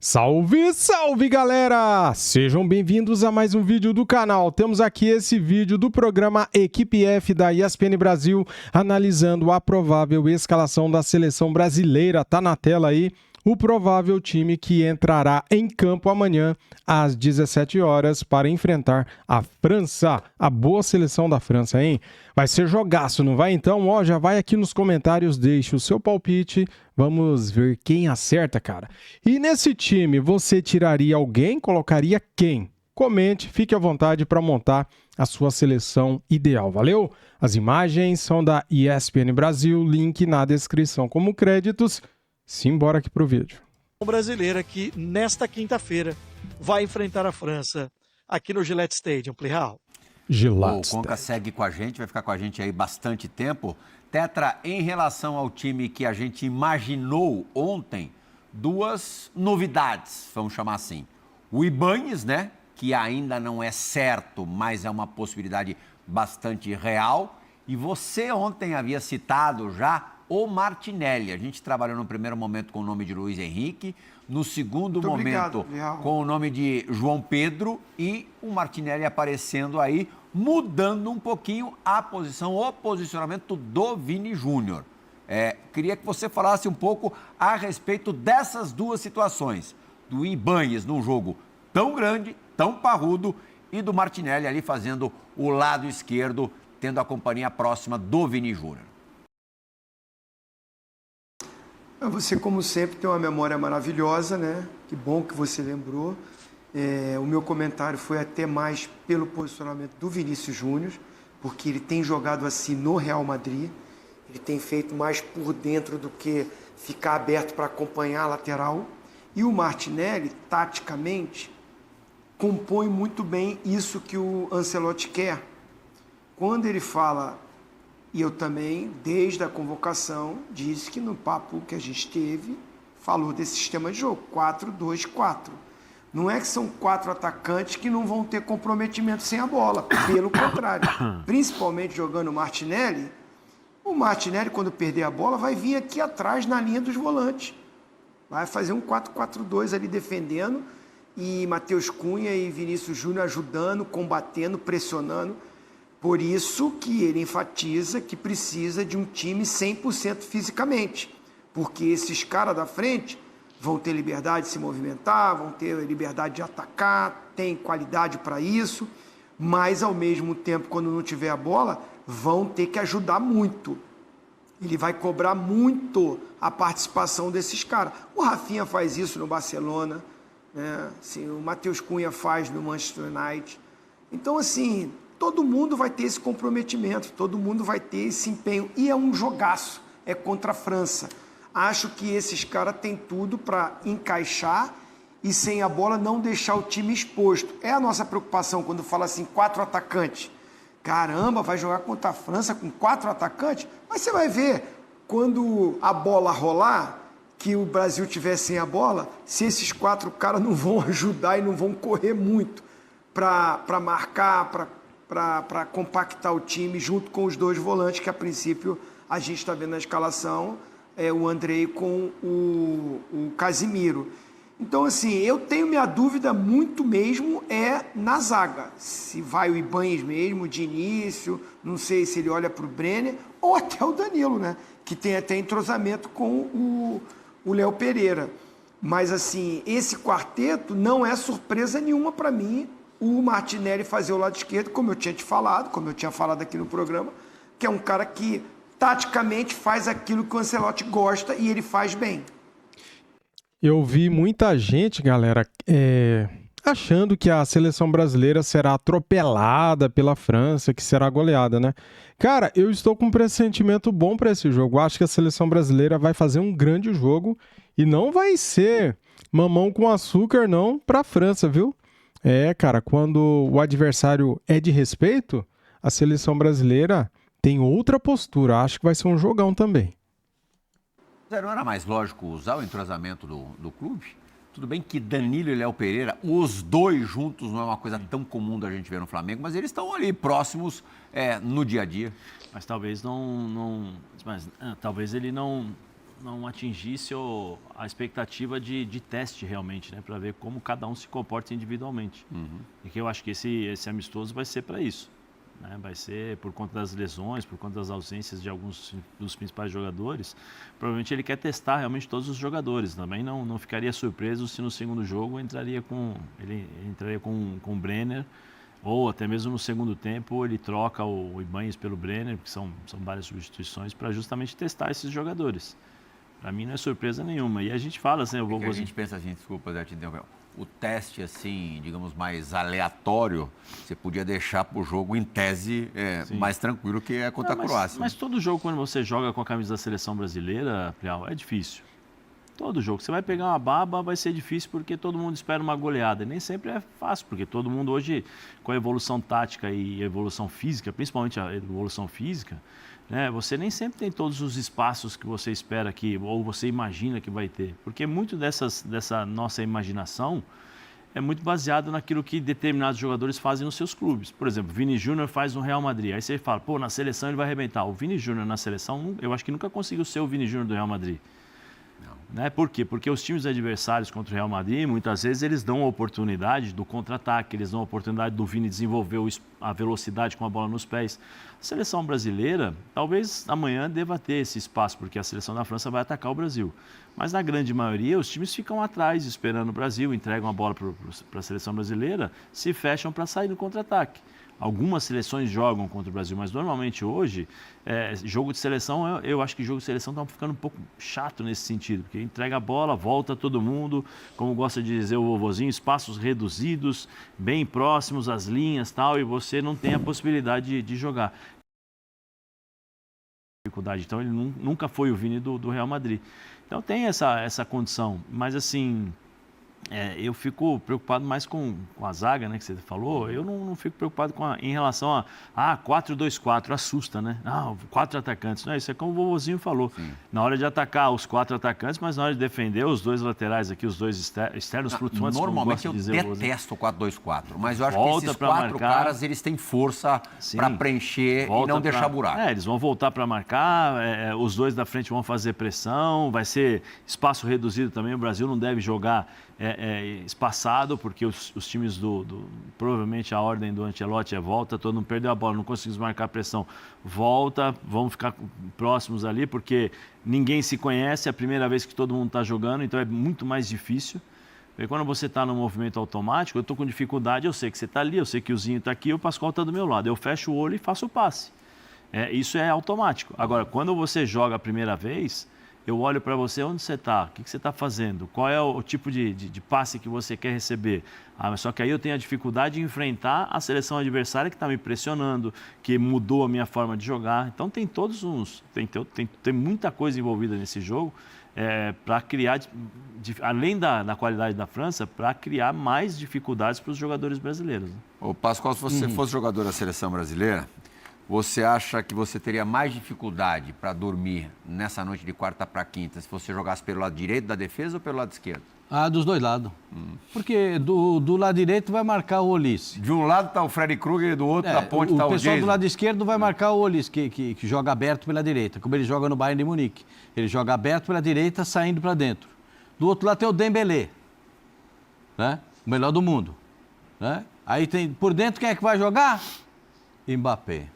Salve, salve galera! Sejam bem-vindos a mais um vídeo do canal. Temos aqui esse vídeo do programa Equipe F da ESPN Brasil, analisando a provável escalação da seleção brasileira. Tá na tela aí o provável time que entrará em campo amanhã às 17 horas para enfrentar a França. A boa seleção da França, hein? Vai ser jogaço, não vai? Então, ó, já vai aqui nos comentários, deixe o seu palpite. Vamos ver quem acerta, cara. E nesse time, você tiraria alguém? Colocaria quem? Comente, fique à vontade para montar a sua seleção ideal, valeu? As imagens são da ESPN Brasil, link na descrição como créditos. Simbora aqui pro vídeo. O brasileira que nesta quinta-feira vai enfrentar a França aqui no Gillette Stadium, Plihal. O Conca segue com a gente, vai ficar com a gente aí bastante tempo. Tetra, em relação ao time que a gente imaginou ontem, duas novidades, vamos chamar assim. O Ibañez, né, que ainda não é certo, mas é uma possibilidade bastante real. E você ontem havia citado já o Martinelli. A gente trabalhou no primeiro momento com o nome de Luiz Henrique, no segundo momento com o nome de João Pedro e o Martinelli aparecendo aí, mudando um pouquinho a posição, o posicionamento do Vini Júnior. Queria que você falasse um pouco a respeito dessas duas situações, do Ibañez num jogo tão grande, tão parrudo, e do Martinelli ali fazendo o lado esquerdo, tendo a companhia próxima do Vini Júnior. Você, como sempre, tem uma memória maravilhosa, né? Que bom que você lembrou. O meu comentário foi até mais pelo posicionamento do Vinícius Júnior, porque ele tem jogado assim no Real Madrid. Ele tem feito mais por dentro do que ficar aberto para acompanhar a lateral. E o Martinelli, taticamente, compõe muito bem isso que o Ancelotti quer. Quando ele fala... E eu também, desde a convocação, disse que no papo que a gente teve, falou desse sistema de jogo, 4-2-4. Não é que são 4 atacantes que não vão ter comprometimento sem a bola, pelo contrário. Principalmente jogando o Martinelli, quando perder a bola, vai vir aqui atrás na linha dos volantes. Vai fazer um 4-4-2 ali defendendo, e Matheus Cunha e Vinícius Júnior ajudando, combatendo, pressionando. Por isso que ele enfatiza que precisa de um time 100% fisicamente, porque esses caras da frente vão ter liberdade de se movimentar, vão ter liberdade de atacar, tem qualidade para isso, mas ao mesmo tempo, quando não tiver a bola, vão ter que ajudar muito. Ele vai cobrar muito a participação desses caras. O Rafinha faz isso no Barcelona, né? Assim, o Matheus Cunha faz no Manchester United. Então, assim... todo mundo vai ter esse comprometimento, todo mundo vai ter esse empenho. E é um jogaço, é contra a França. Acho que esses caras têm tudo para encaixar e sem a bola não deixar o time exposto. É a nossa preocupação quando fala assim, 4 atacantes. Caramba, vai jogar contra a França com 4 atacantes? Mas você vai ver, quando a bola rolar, que o Brasil tiver sem a bola, se esses 4 caras não vão ajudar e não vão correr muito para marcar, para compactar o time junto com os 2 volantes, que a princípio a gente está vendo na escalação, o Andrei com o Casimiro. Então, assim, eu tenho minha dúvida muito mesmo na zaga. Se vai o Ibañez mesmo, de início, não sei se ele olha para o Brenner, ou até o Danilo, né? Que tem até entrosamento com o Léo Pereira. Mas, assim, esse quarteto não é surpresa nenhuma para mim, o Martinelli fazer o lado esquerdo, como eu tinha te falado, como eu tinha falado aqui no programa, que é um cara que taticamente faz aquilo que o Ancelotti gosta e ele faz bem. Eu vi muita gente, galera, achando que a seleção brasileira será atropelada pela França, que será goleada, né? Cara, eu estou com um pressentimento bom para esse jogo. Acho que a seleção brasileira vai fazer um grande jogo e não vai ser mamão com açúcar, não, para a França, viu? Cara, quando o adversário é de respeito, a seleção brasileira tem outra postura. Acho que vai ser um jogão também. Não era mais lógico usar o entrosamento do clube? Tudo bem que Danilo e Léo Pereira, os dois juntos, não é uma coisa tão comum da gente ver no Flamengo, mas eles estão ali próximos no dia a dia. Mas talvez talvez ele não não atingisse a expectativa de teste realmente, né? Para ver como cada um se comporta individualmente. E que eu acho que esse amistoso vai ser para isso. Né? Vai ser por conta das lesões, por conta das ausências de alguns dos principais jogadores. Provavelmente ele quer testar realmente todos os jogadores. Também não ficaria surpreso se no segundo jogo ele entraria com o Brenner, ou até mesmo no segundo tempo ele troca o Ibanez pelo Brenner, que são várias substituições, para justamente testar esses jogadores. Para mim não é surpresa nenhuma. E a gente fala assim... A gente pensa assim, desculpa, Zé, te interromper. O teste, assim, digamos, mais aleatório, você podia deixar para o jogo, em tese, mais tranquilo que é contra a Croácia. Mas todo jogo, quando você joga com a camisa da seleção brasileira, Prial, é difícil. Todo jogo. Você vai pegar uma baba, vai ser difícil porque todo mundo espera uma goleada. E nem sempre é fácil, porque todo mundo hoje, com a evolução tática e a evolução física, principalmente a evolução física, né, você nem sempre tem todos os espaços que você espera que, ou você imagina que vai ter. Porque muito dessa nossa imaginação é muito baseado naquilo que determinados jogadores fazem nos seus clubes. Por exemplo, o Vini Júnior faz no Real Madrid. Aí você fala, pô, na seleção ele vai arrebentar. O Vini Júnior na seleção, eu acho que nunca conseguiu ser o Vini Júnior do Real Madrid. Né? Por quê? Porque os times adversários contra o Real Madrid, muitas vezes eles dão a oportunidade do contra-ataque, eles dão a oportunidade do Vini desenvolver a velocidade com a bola nos pés. A seleção brasileira, talvez amanhã deva ter esse espaço, porque a seleção da França vai atacar o Brasil. Mas na grande maioria, os times ficam atrás, esperando o Brasil, entregam a bola para a seleção brasileira, se fecham para sair no contra-ataque. Algumas seleções jogam contra o Brasil, mas normalmente hoje, jogo de seleção, eu acho que jogo de seleção está ficando um pouco chato nesse sentido, porque entrega a bola, volta todo mundo, como gosta de dizer o vovozinho, espaços reduzidos, bem próximos às linhas tal, e você não tem a possibilidade de jogar. Então ele nunca foi o Vini do Real Madrid. Então tem essa condição, mas assim... eu fico preocupado mais com a zaga, né, que você falou. Eu não fico preocupado em relação a 4-2-4, assusta, né? 4 atacantes. Não, isso é como o vovozinho falou. Sim. Na hora de atacar os 4 atacantes, mas na hora de defender os 2 laterais aqui, os 2 externos flutuantes. Normalmente eu detesto o 4-2-4, mas eu acho que esses 4 caras, eles têm força para preencher e não deixar buraco. Eles vão voltar para marcar, os 2 da frente vão fazer pressão, vai ser espaço reduzido também. O Brasil não deve jogar espaçado, porque os times provavelmente a ordem do Ancelotti é volta, todo mundo perdeu a bola, não conseguimos marcar a pressão, volta, vamos ficar próximos ali, porque ninguém se conhece, é a primeira vez que todo mundo está jogando, então é muito mais difícil. Porque quando você está no movimento automático, eu estou com dificuldade, eu sei que você está ali, eu sei que o Zinho está aqui, o Pascoal está do meu lado, eu fecho o olho e faço o passe. Isso é automático. Agora, quando você joga a primeira vez... eu olho para você, onde você está? O que você está fazendo? Qual é o tipo de passe que você quer receber? Só que aí eu tenho a dificuldade de enfrentar a seleção adversária que está me pressionando, que mudou a minha forma de jogar. Então tem todos uns... Tem muita coisa envolvida nesse jogo para criar, além da qualidade da França, para criar mais dificuldades para os jogadores brasileiros. Né? Ô Pascoal, se você fosse jogador da seleção brasileira... você acha que você teria mais dificuldade para dormir nessa noite de quarta para quinta se você jogasse pelo lado direito da defesa ou pelo lado esquerdo? Dos dois lados. Porque do lado direito vai marcar o Olise. De um lado está o Freddy Krueger e do outro da ponte está o Jason. O pessoal do lado esquerdo vai marcar o Olise, que joga aberto pela direita, como ele joga no Bayern de Munique. Ele joga aberto pela direita, saindo para dentro. Do outro lado tem o Dembélé, né? O melhor do mundo. Né? Aí tem por dentro quem é que vai jogar? Mbappé.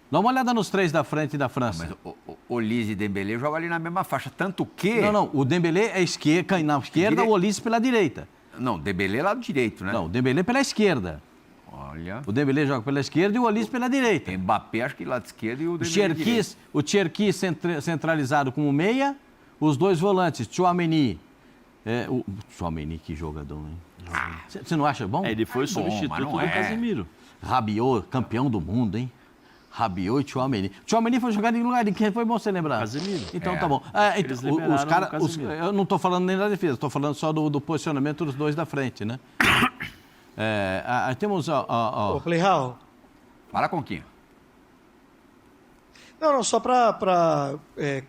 Dá uma olhada nos 3 da frente da França. Mas o Olise e Dembélé jogam ali na mesma faixa, tanto que... Não, o Dembélé é na esquerda, o Olise pela direita. Não, Dembélé é lado direito, né? Não, o Dembélé pela esquerda. Olha... o Dembélé joga pela esquerda e o Olise pela direita. Mbappé acho que lado esquerdo e o Dembélé direito. O Cherki centralizado como meia, os 2 volantes, Tchouaméni. O Tchouaméni, que jogador, hein? Você não acha bom? Ele foi substituto do Casemiro. Rabiot, campeão do mundo, hein? Rabiot e Tchouaméni. Tchouaméni foi jogar em lugar de quem? Foi bom você lembrar. Casemiro. Então tá bom. Os caras, eu não estou falando nem da defesa, estou falando só do posicionamento dos 2 da frente, né? Temos Ô, Plihal. Fala com quem? Não, só para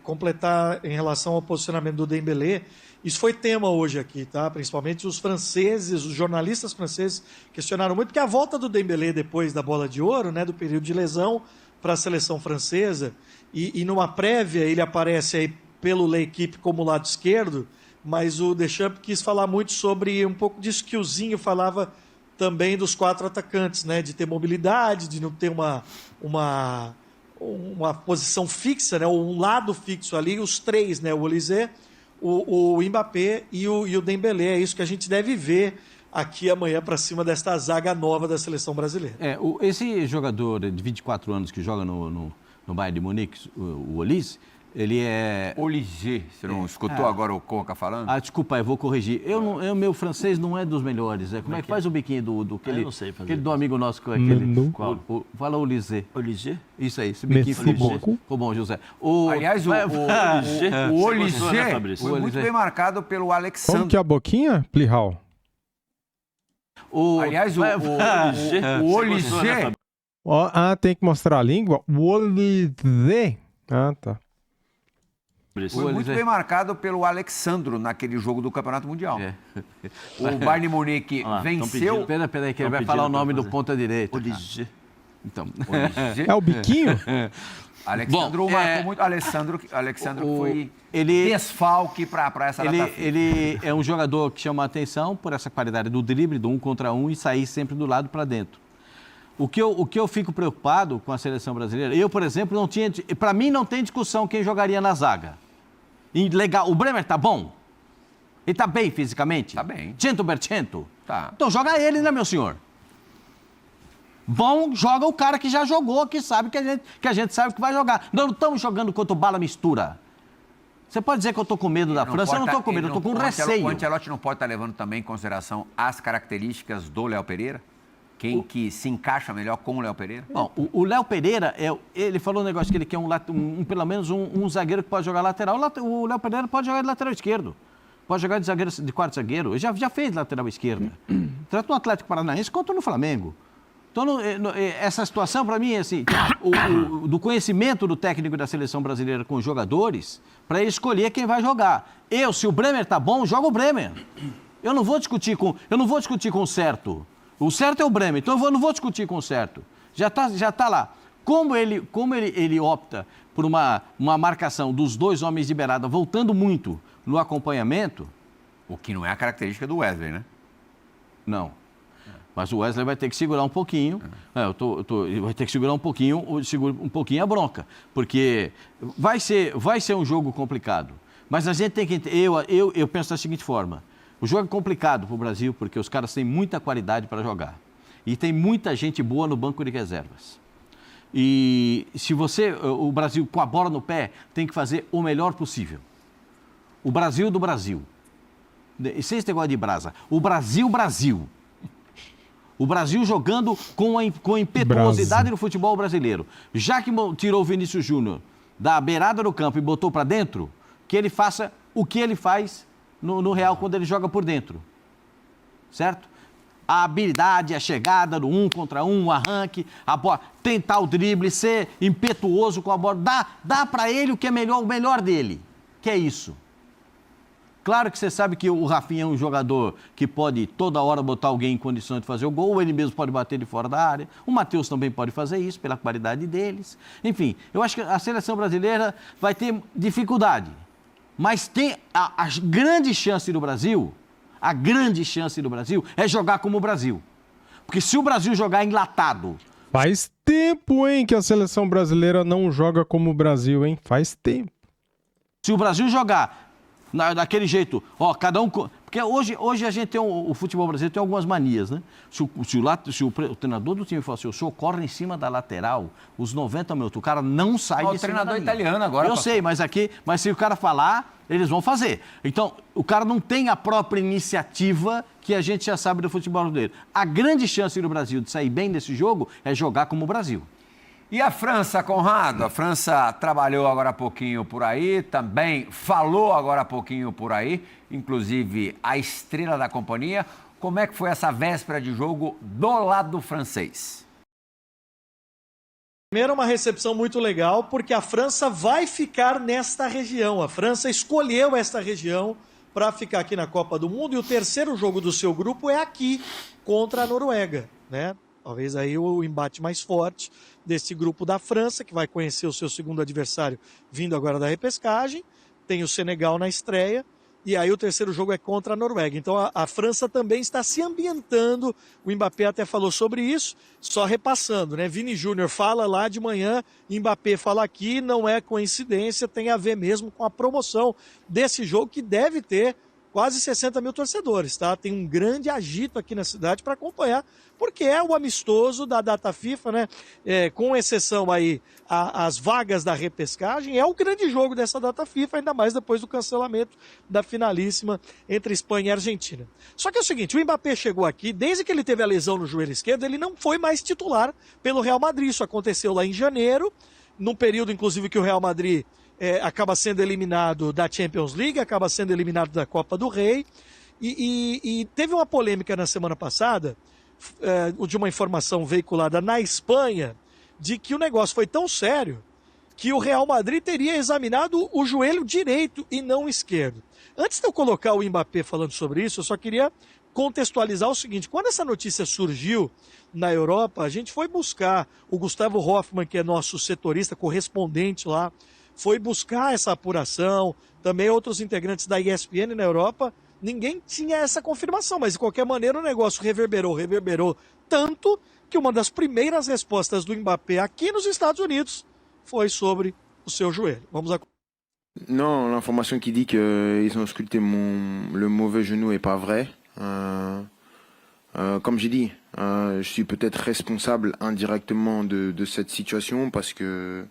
completar em relação ao posicionamento do Dembélé, isso foi tema hoje aqui, tá? Principalmente os franceses, os jornalistas franceses questionaram muito, porque a volta do Dembélé depois da Bola de Ouro, né, do período de lesão para a seleção francesa, e numa prévia ele aparece aí pelo L'Équipe como lado esquerdo, mas o Deschamps quis falar muito sobre um pouco disso que o Zinho falava também dos 4 atacantes, né? De ter mobilidade, de não ter uma posição fixa, né? Um lado fixo ali, os 3, né? O Olise, o Mbappé e o Dembélé. É isso que a gente deve ver aqui amanhã para cima desta zaga nova da seleção brasileira. Esse jogador de 24 anos que joga no Bayern de Munique, o Olise, ele é... Olise, você não escutou agora o Conca falando? Desculpa, eu vou corrigir. Meu francês não é dos melhores. Como é que faz o biquinho do eu não sei fazer. Aquele do amigo nosso, aquele... Qual? Fala Olise. Olise? Isso aí, esse biquinho ficou bom. Ficou bom, José. Aliás, o Olise foi muito bem marcado pelo Alexandre. Como que é a boquinha, Plihal? Aliás, o Olise... Tem que mostrar a língua? O Olise. Tá. Foi muito bem marcado pelo Alexandro naquele jogo do Campeonato Mundial. O Bayern de Munique venceu... Espera aí, que ele vai falar o nome do ponta direita. Olise. Então. É o biquinho? Alexandro marcou muito. Alexandro foi desfalque para essa data. Ele é um jogador que chama a atenção por essa qualidade do drible, do 1 contra 1 e sair sempre do lado para dentro. O que eu fico preocupado com a seleção brasileira, eu, por exemplo, para mim não tem discussão quem jogaria na zaga. Legal, o Bremer tá bom? Ele tá bem fisicamente? Tá bem. 100%? Tá. Então joga ele, né, meu senhor? Bom, joga o cara que já jogou, que sabe que a gente sabe que vai jogar. Não estamos jogando contra o bala mistura. Você pode dizer que eu estou com medo da França, eu não estou com medo, eu estou com receio. O Ancelotti não pode estar levando também em consideração as características do Léo Pereira? Quem que se encaixa melhor com o Léo Pereira? Bom, o Léo Pereira, ele falou um negócio que ele quer pelo menos um zagueiro que pode jogar lateral. O Léo Pereira pode jogar de lateral esquerdo. Pode jogar de quarto zagueiro. Ele já fez lateral esquerda. Tanto no Atlético Paranaense quanto no Flamengo. Então, essa situação, para mim, é assim, do conhecimento do técnico da seleção brasileira com os jogadores, para ele escolher quem vai jogar. Se o Bremer tá bom, joga o Bremer. Eu não vou discutir com o certo. O certo é o Bremer, então eu não vou discutir com o certo. Já tá lá. Como ele opta por uma marcação dos 2 homens de beirada, voltando muito no acompanhamento... O que não é a característica do Wesley, né? Não. Mas o Wesley vai ter que segurar um pouquinho. Ele vai ter que segurar um pouquinho a bronca. Porque vai ser um jogo complicado. Mas a gente tem que... Eu penso da seguinte forma. O jogo é complicado para o Brasil, porque os caras têm muita qualidade para jogar. E tem muita gente boa no banco de reservas. E se o Brasil, com a bola no pé, tem que fazer o melhor possível. O Brasil do Brasil. Sem esse negócio de brasa. O Brasil. O Brasil jogando com a impetuosidade do futebol brasileiro. Já que tirou o Vinícius Júnior da beirada do campo e botou para dentro, que ele faça o que ele faz no Real quando ele joga por dentro. Certo? A habilidade, a chegada do 1 contra 1, o arranque, a bola, tentar o drible, ser impetuoso com a bola. Dá para ele o que é o melhor dele, que é isso. Claro que você sabe que o Rafinha é um jogador que pode toda hora botar alguém em condições de fazer o gol, ou ele mesmo pode bater de fora da área. O Matheus também pode fazer isso, pela qualidade deles. Enfim, eu acho que a seleção brasileira vai ter dificuldade. Mas tem a grande chance do Brasil, é jogar como o Brasil. Porque se o Brasil jogar enlatado... Faz tempo, hein, que a seleção brasileira não joga como o Brasil, hein? Faz tempo. Se o Brasil jogar daquele jeito, cada um... Porque hoje a gente tem o futebol brasileiro tem algumas manias, né? Se o treinador do time for assim, o senhor corre em cima da lateral, os 90 minutos, o cara não sai de cima. O treinador italiano agora. Eu sei, mas se o cara falar, eles vão fazer. Então, o cara não tem a própria iniciativa que a gente já sabe do futebol brasileiro. A grande chance do Brasil de sair bem desse jogo é jogar como o Brasil. E a França, Conrado? A França trabalhou agora há pouquinho por aí, também falou agora há pouquinho por aí, inclusive a estrela da companhia. Como é que foi essa véspera de jogo do lado francês? Primeiro, uma recepção muito legal, porque a França vai ficar nesta região. A França escolheu esta região para ficar aqui na Copa do Mundo, e o terceiro jogo do seu grupo é aqui, contra a Noruega, né? Talvez aí o embate mais forte desse grupo da França, que vai conhecer o seu segundo adversário vindo agora da repescagem. tem o Senegal na estreia, e aí o terceiro jogo é contra a Noruega. Então a França também está se ambientando, o Mbappé até falou sobre isso, só repassando, né? Vini Júnior fala lá de manhã, Mbappé fala aqui, não é coincidência, tem a ver mesmo com a promoção desse jogo que deve ter quase 60 mil torcedores, tá? Tem um grande agito aqui na cidade para acompanhar, porque é o amistoso da data FIFA, né? Com exceção aí as vagas da repescagem, é o grande jogo dessa data FIFA, ainda mais depois do cancelamento da finalíssima entre Espanha e Argentina. Só que é o seguinte, o Mbappé chegou aqui, desde que ele teve a lesão no joelho esquerdo, ele não foi mais titular pelo Real Madrid. Isso aconteceu lá em janeiro, num período inclusive que o Real Madrid acaba sendo eliminado da Champions League, acaba sendo eliminado da Copa do Rei, e teve uma polêmica na semana passada, de uma informação veiculada na Espanha, de que o negócio foi tão sério que o Real Madrid teria examinado o joelho direito e não o esquerdo. Antes de eu colocar o Mbappé falando sobre isso, eu só queria contextualizar o seguinte: quando essa notícia surgiu na Europa, a gente foi buscar, o Gustavo Hoffmann, que é nosso setorista, correspondente lá, foi buscar essa apuração, também outros integrantes da ESPN na Europa, ninguém tinha essa confirmação, mas de qualquer maneira o negócio reverberou tanto que uma das primeiras respostas do Mbappé aqui nos Estados Unidos foi sobre o seu joelho. Vamos a... Non, l'information qui dit qu'ils ont ausculté le mauvais genou est pas vraie. Comme j'ai dit, je suis peut-être responsable indirectement de cette situation parce que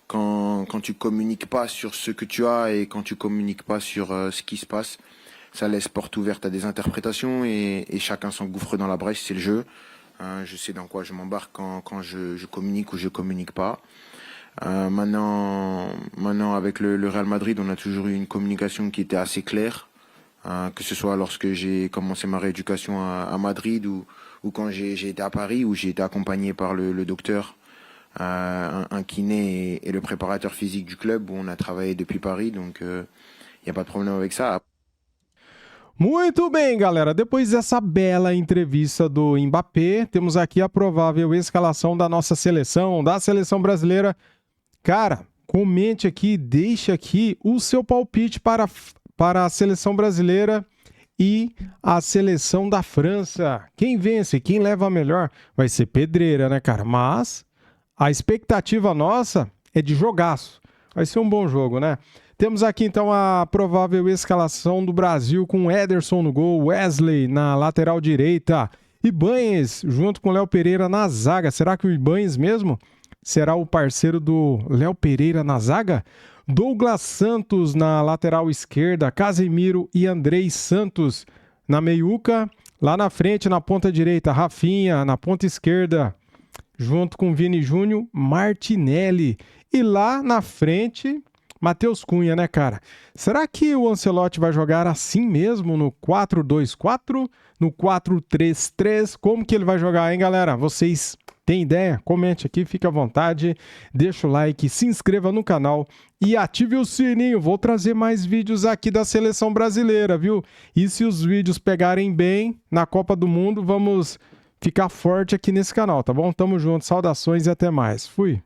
quand tu communiques pas sur ce que tu as et quand tu communiques pas sur ce qui se passe, ça laisse porte ouverte à des interprétations et chacun s'engouffre dans la brèche, c'est le jeu. Je sais dans quoi je m'embarque quand je communique ou je communique pas. Maintenant avec le Real Madrid, on a toujours eu une communication qui était assez claire, que ce soit lorsque j'ai commencé ma rééducation à Madrid ou quand j'ai été à Paris, où j'ai été accompagné par le docteur, un kiné et le préparateur physique du club, où on a travaillé depuis Paris, donc il n'y a pas de problème avec ça. Muito bem, galera. Depois dessa bela entrevista do Mbappé, temos aqui a provável escalação da nossa seleção, da seleção brasileira. Cara, comente aqui, deixe aqui o seu palpite para a seleção brasileira e a seleção da França. Quem vence, quem leva a melhor, vai ser pedreira, né, cara? Mas a expectativa nossa é de jogaço. Vai ser um bom jogo, né? Temos aqui, então, a provável escalação do Brasil com Ederson no gol, Wesley na lateral direita, Ibañez junto com Léo Pereira na zaga. Será que o Ibañez mesmo será o parceiro do Léo Pereira na zaga? Douglas Santos na lateral esquerda, Casemiro e Andrei Santos na meiuca. Lá na frente, na ponta direita, Rafinha na ponta esquerda, junto com Vini Júnior, Martinelli. E lá na frente, Matheus Cunha, né, cara? Será que o Ancelotti vai jogar assim mesmo no 4-2-4? No 4-3-3? Como que ele vai jogar, hein, galera? Vocês têm ideia? Comente aqui, fique à vontade. Deixa o like, se inscreva no canal e ative o sininho. Vou trazer mais vídeos aqui da seleção brasileira, viu? E se os vídeos pegarem bem na Copa do Mundo, vamos ficar forte aqui nesse canal, tá bom? Tamo junto, saudações e até mais. Fui!